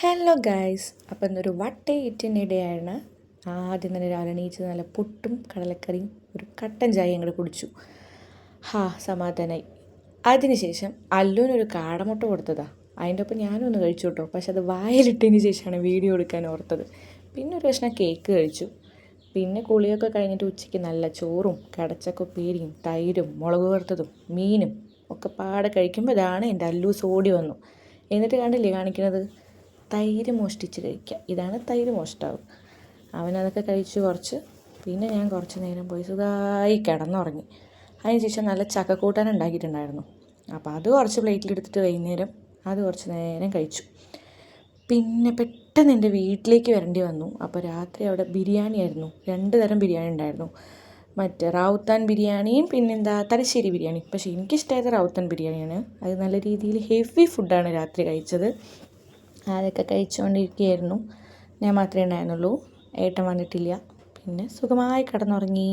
Hello guys, അപ്പോൾ ഇന്നൊരു വട്ടേ ഇറ്റിനിടെയാണ്. ആദ്യം തന്നെ രാവിലെ എണീച്ച് നല്ല പുട്ടും കടലക്കറിയും ഒരു കട്ടൻ ചായ അങ്ങോട്ട് കുടിച്ചു. സമാധാനമായി. അതിനുശേഷം അല്ലുവിനൊരു കാടമുട്ട കൊടുത്തതാ. അതിൻ്റെ ഒപ്പം ഞാനും ഒന്ന് കഴിച്ചു കേട്ടോ. പക്ഷെ അത് വായിലിട്ടതിന് ശേഷമാണ് വീഡിയോ എടുക്കാൻ ഓർത്തത്. പിന്നെ ഒരു കഷ്ണം കേക്ക് കഴിച്ചു. പിന്നെ കുളിയൊക്കെ കഴിഞ്ഞിട്ട് ഉച്ചയ്ക്ക് നല്ല ചോറും കടച്ചക്കൊപ്പേരിയും തൈരും മുളക് വറുത്തതും മീനും ഒക്കെ പാടെ കഴിക്കുമ്പോൾ ഇതാണ് എൻ്റെ അല്ലൂസ് ഓടി വന്നു. എന്നിട്ട് കണ്ടില്ലേ കാണിക്കുന്നത്, തൈര് മോഷ്ടിച്ച് കഴിക്കുക. ഇതാണ് തൈര് മോഷ്ടാവ്. അവനതൊക്കെ കഴിച്ചു കുറച്ച്. പിന്നെ ഞാൻ കുറച്ച് നേരം പോയി സുഖമായി കിടന്നുറങ്ങി. അതിന് ശേഷം നല്ല ചക്കക്കൂട്ടാൻ ഉണ്ടാക്കിയിട്ടുണ്ടായിരുന്നു. അപ്പോൾ അത് കുറച്ച് പ്ലേറ്റിലെടുത്തിട്ട് വൈകുന്നേരം അത് കുറച്ച് നേരം കഴിച്ചു. പിന്നെ പെട്ടെന്ന് എൻ്റെ വീട്ടിലേക്ക് വരേണ്ടി വന്നു. അപ്പോൾ രാത്രി അവിടെ ബിരിയാണി ആയിരുന്നു. 2 തരം ബിരിയാണി ഉണ്ടായിരുന്നു. മറ്റേ റാവുത്താൻ ബിരിയാണിയും പിന്നെന്താ തലശ്ശേരി ബിരിയാണി. പക്ഷേ എനിക്കിഷ്ടമായത് റാവുത്താൻ ബിരിയാണിയാണ്. അത് നല്ല രീതിയിൽ ഹെവി ഫുഡാണ് രാത്രി കഴിച്ചത്. അതൊക്കെ കഴിച്ചുകൊണ്ടിരിക്കുകയായിരുന്നു. ഞാൻ മാത്രമേ ഉണ്ടായിരുന്നുള്ളൂ, ഏട്ടൻ വന്നിട്ടില്ല. പിന്നെ സുഖമായി കിടന്നുറങ്ങി.